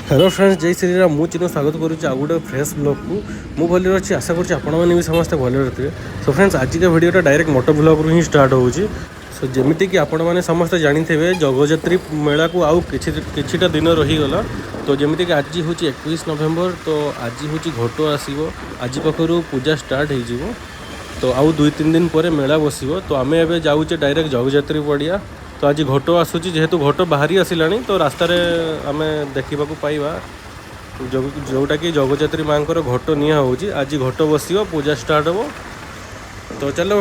Hello friends, जय श्री राम। मु चिन्ह स्वागत करुच्ची आउ गोटे फ्रेश ब्लॉग को मु भली अच्छी आशा करुच्ची आपने भी समस्ते भले थे। सो फ्रेंड्स, आज का वीडियोटा डायरेक्ट मोटो ब्लॉग रू ही स्टार्ट होची। सो जमीती कि आपण मैंने समस्ते जानी जगजात्री मेला को आउ किछिटा दिन रहीगला। तो जमीती कि आज हूँ 21 नवेम्बर, तो आज हूँ घोट आसो। आज पाखर पूजा स्टार्ट हो, तो आउ 2-3 दिन पर मेला बस। तो आम एवं जाऊे डायरेक्ट जगजात्री पड़िया। तो आज घोट आसूची, जेहेतु घोट बाहरी आसला, तो रास्तार आम देखा पाइबा जोटा कि जगजात्री माँ घोट निया होची। आज घोट बस, पूजा स्टार्ट हो। तो चलो,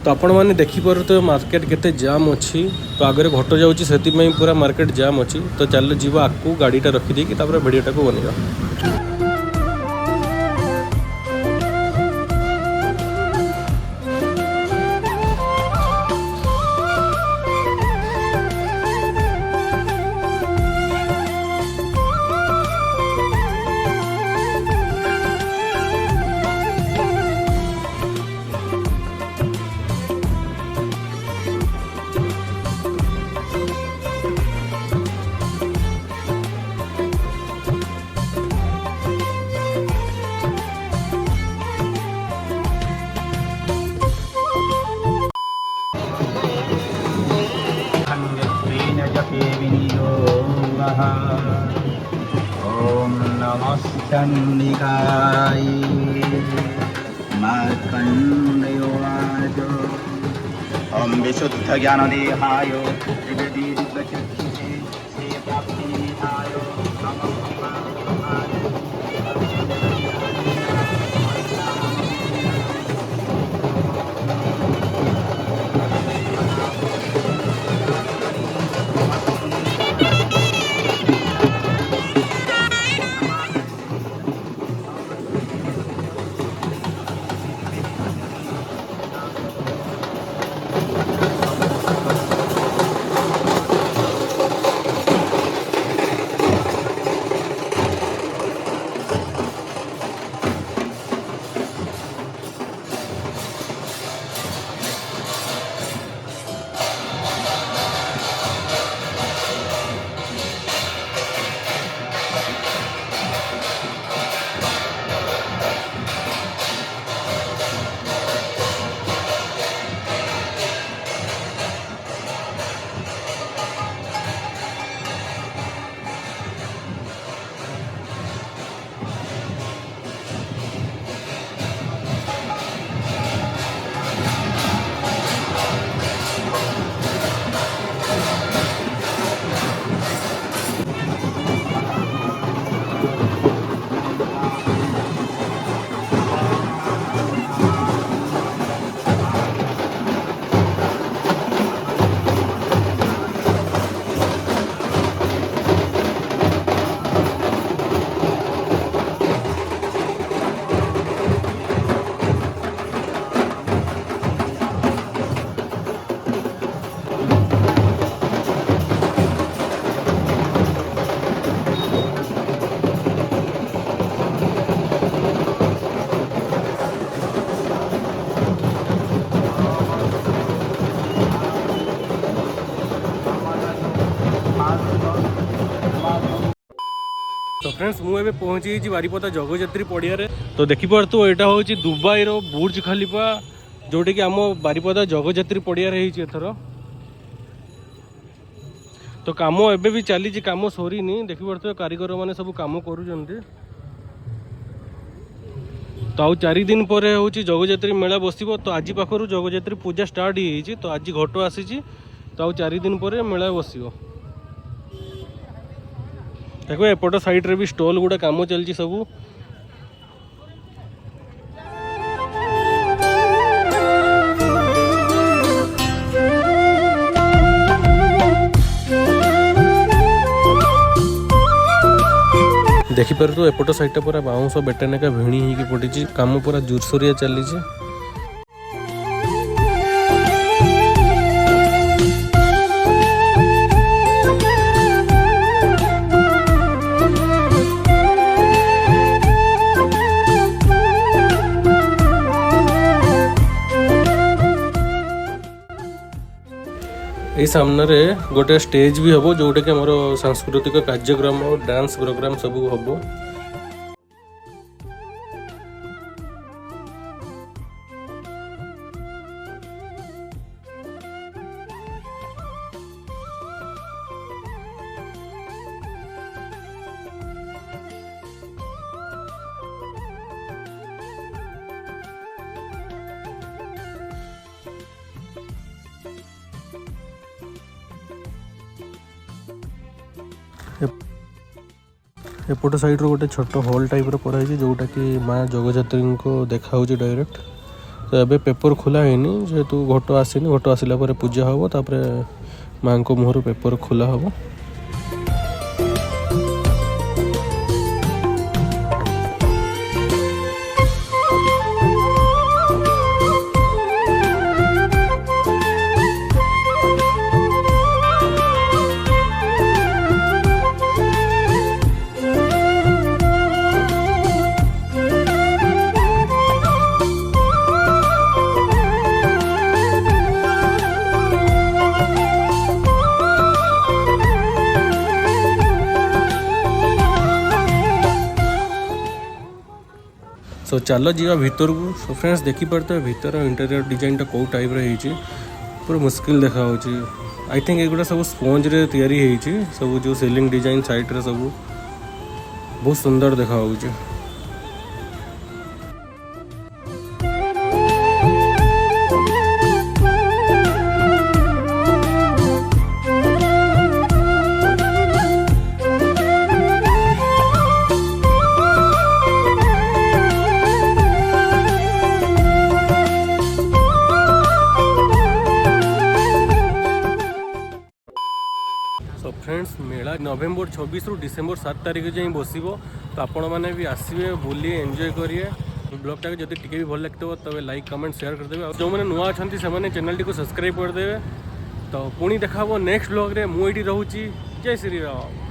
तो आपण मैंने देखिपुर तो मार्केट केते जाम अच्छी। तो आगे घोट जाऊँगी से पूरा मार्केट जाम अच्छी। तो चल जीवा आकू गाड़ीटा रखीदे कि वीडियोटा को बनेगा। ओम नमः चंडिकाय मार्कंडेयाय ओम विशुद्ध ज्ञान देहाय त्रिवेदीर्घचक्षुषे श्री प्राप्ति निधाय तो फ्रेंड्स, मुझे पहुँची बारीपदा जगजात्री पड़िया। तो देखिपार तो यहाँ हूँ दुबई रो बुर्ज खलीफा, जोटा कि आम बारीपदा जगजात्री पड़िया एथर। तो काम एबे भी चली, कम सरीनी। देखिपार कारीगर मैंने सब कम कर। तो आउ 4 दिन पर हूँ जगजात्री मेला बस। तो आज पाखर जगजात्री पूजा स्टार्ट हो। तो आज घोट आसी, तो आउ 4 दिन पर मेला बस। देखो एपट साइड रे भी स्टॉल गुड़ा काम चलती सब। देखिपार तो एपट साइडटा पूरा बाउंस बेटानेका भिणी होगी पड़ी। काम पूरा जोरसोरिया चली। यही सामने गोटे स्टेज भी हम जोटा कि आम सांस्कृतिक कार्यक्रम डांस प्रोग्राम सब हम। एपट साइड रो गोटे छोट हॉल टाइप कराई जोटा कि माँ जगजात्री को देखा डायरेक्ट। तो एबे पेपर खोला है जेहेतु घट आसनी घट आसला पूजा हम तापर माँ को मुहर पेपर खोला हम। सो चलो जीवा भीतर को। सो फ्रेंड्स देखी पारते भीतर इंटीरियर डिजाइन कौ टाइप रही पूरा मुश्किल देखा आई थिंक एगुड़ा सब स्पंज रे तैयारी होती सब जो सीलिंग डिजाइन साइड रे सब बहुत सुंदर देखा। सो फ्रेंड्स मेला नवेम्बर 26 रु डिसेम्बर 7 तारिख जाए बस। तो आपण मैंने भी आसवे बुली एंजॉय करिए। ब्लॉगटा जब टी भी भल लगे तब लाइक कमेंट शेयर करदे। जो मैंने नुआ अच्छा से चैनल को सब्सक्राइब करदे। तो पुणी देखा नेक्स्ट ब्लॉग रे मुझे रोची। जय श्री राम।